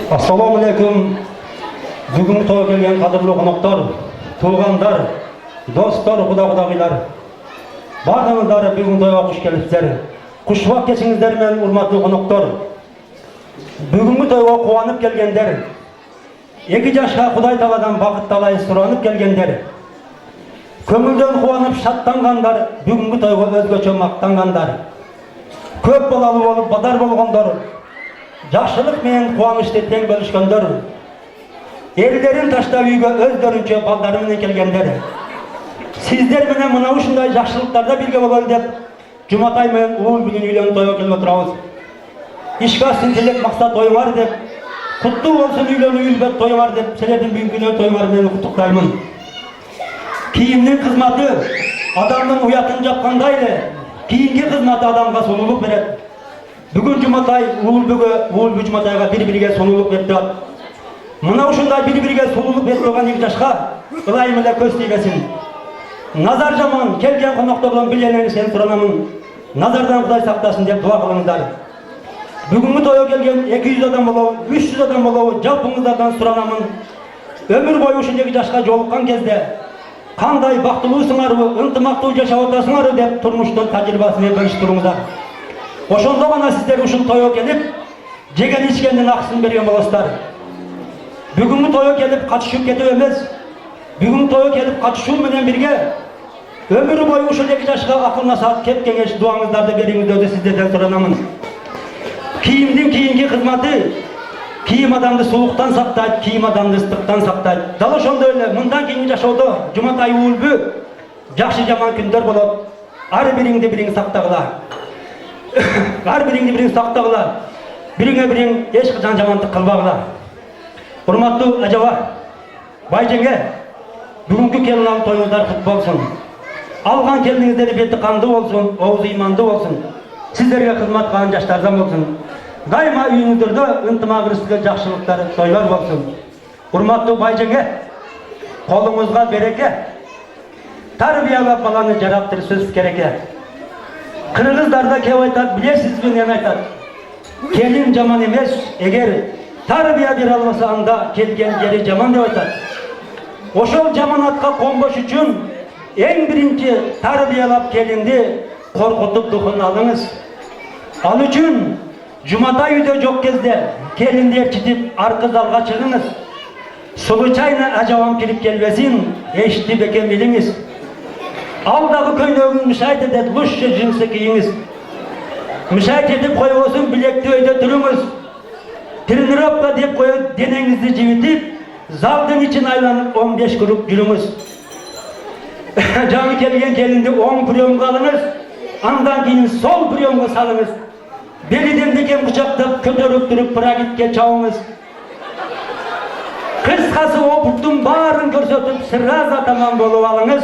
Assalamu alaikum. Бүгін той келген қадірлі қонақтар, туғандар, достар, құда-құдағилар. Барлығыңыздар бүгін тойға қош келіпсіздер. Құшуақ кешіңіздер мен урматтуу қонақтар. Бүгінгі тойға қуанып келгендер, екі жашқа Құдай Тағаладан бақыт талай сұранып келгендер, көңілден қуанып шаттанғандар, бүгінгі тойға өзгөчө мақтанғандар. Көп балалы болып бадар болғандар, жақсылық мен қуанышты тең бөлішкендер, ерлерін таштап үйге өздерінше балдарымен келгендер. Сіздер менен мына ушундай жақсылықтарда бірге бололу деп, Жұматай мен Уул бүгін үйлөнүп тойға келип отурабыз. Ишке ашсын тілек мақсат тойыңар деп, құтты болсын үйлөнүү үлбет тойыңар деп, силердин бүгүнкү тойыңар менен куттуктаймын. Кийимдин кызматы адамдын уятын жапкандай эле, кийинки кызматы адамга сонулук берет. Бүгін Жұматай Уул Жұматайга бири-бириге сонулук берип турат. Мына ушундай бири-бириге сонулук берип турган эки жашка ылайым эле көз тийбесин. Назар жаман келген коноктордон билгениңизден суранамын. Назардан Кудай сактасын деп дуа кылыңыздар. Бүгүнкү тойго келген 200 адам болобу, 300 адам болобу, жалпыңыздардан суранамын. Өмүр бою ушул эки жашка жолуккан кезде кандай бактылуусуңарбы, ынтымактуу жашап атасыңарбы деп турмуштун тажрыйбасын бөлүшүп туруңуздар. Ошондо гана сиздер ушул тойго келип, жеген ичкендин акысын берген болосуздар. Бүгүнкү тойго келип катышып кетип эмес, бүгүнкү тойго келип катышуу менен бирге өмүр бою ушул эки жашка акыл насаат, кеп кеңеш, дуаңыздарды бериңиздерди сиздерден суранамын. Кийимдин кийинки кызматы кийим адамды сууктан сактайт, кийим адамды ыстыктан сактайт. Дал ошондой эле мындан кийинки жашоодо Жұматай Уулбү жакшы жаман күндөр болот. Ар бириңди бириң сактагыла. Ар бириңди бириң сактагыла. Бириңе бириң эч качан жамандык кылбагыла. Урматтуу ажаба, байжеңе, бүгүнкү келин алып тойуңуздар кут болсун. Алган келиңиздер бети кандуу болсун, оозу ыймандуу болсун. Сиздерге кызмат кылган жаштардан болсун. Дайыма үйүңүздөрдө ынтымагыңызга жакшылыктар, тойлор болсун. Урматтуу байжеңе, колуңузга береке. Тарбиялап баланы жараттырсыз кереке. Кыргыздарда кеп айтат, билесизби эмне айтат? Келин жаман эмес, эгер тарбия бере албаса анда келген жери жаман деп айтат. Ошол жаманатка конбош үчүн эң биринчи тарбиялап келинди коркутуп духун алыңыз. Ал үчүн Жұматай үйдө жок кезде келинди эрчитип аркы залга чыгыңыз. Случайно ажабам кирип келбесин, эшти бекем билиңиз. Алдагы көйнөгүн мышайт этет, лучше жинсы кийиңиз. Мышайт этип койбосун, билекти өйдө туруңуз. Тренировка деп коюп денеңизди жибитип, залдын ичин айланып 15 круг жүрүңүз. Жаңы келген келинди оң приемга алыңыз, андан кийин сол приемга салыңыз. Белиден бекем кучактап көтөрүп туруп прагитке чабыңыз. Кыскасы опуттун баарын көрсөтүп сразу тамам болуп алыңыз.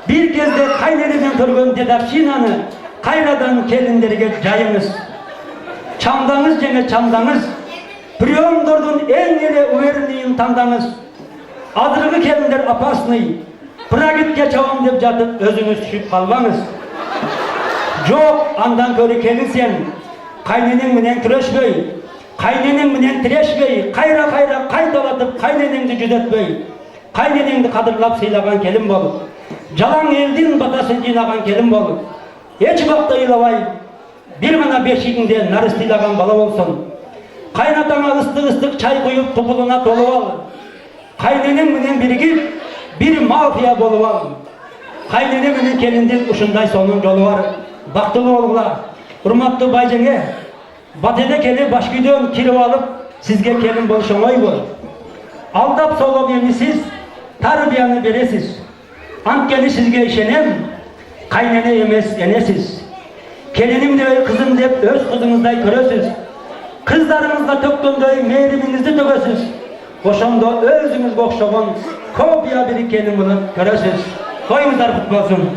Бир кезде кайненеден көргөн дедовщинаны кайрадан келиндерге жайыңыз. Чамдаңыз жеңе чамдаңыз. Приемдордун эң эле уверенныйын тандаңыз. Азыркы келиндер опасный. Прагитке чабам деп жатып өзүңүз түшүп калбаңыз. Жок, андан көрү келинсен, кайненең менен күрөшпөй, кайненең менен тирешпей, кайра кайталатып кайненеңди жүзөтпөй, кайненеңди кадырлап сыйлаган келин болуп, жалаң элдин батасын жыйнаган келин болуп, эч убакта ыйлабай, бир гана бешигиңде нарыс тыйлаган бала болсун. Кайнатаңа ыстык чай куюп тупулуна толуп ал. Кайненең менен биригип, бир мафия болуп ал. Кайнене менен келиндин ушундай сонун жолу бар. Бактылуу болгула. Урматтуу байжеңе, батеде келип баш күйдөн кирип алып, сизге келин болуш оңойбу. Алдап соолоп эмисиз, тарбияны бересиз. Анткени сизге ишенем, кайнене эмес энесиз. Келиним дебей кызым деп өз кызыңыздай көрөсүз. Кыздарыңызга төккөндөй мээримиңизди төгөсүз. Ошондо өзүңүзгө окшогон копия бир келин болуп көрөсүз. Тоюңуздар кут болсун.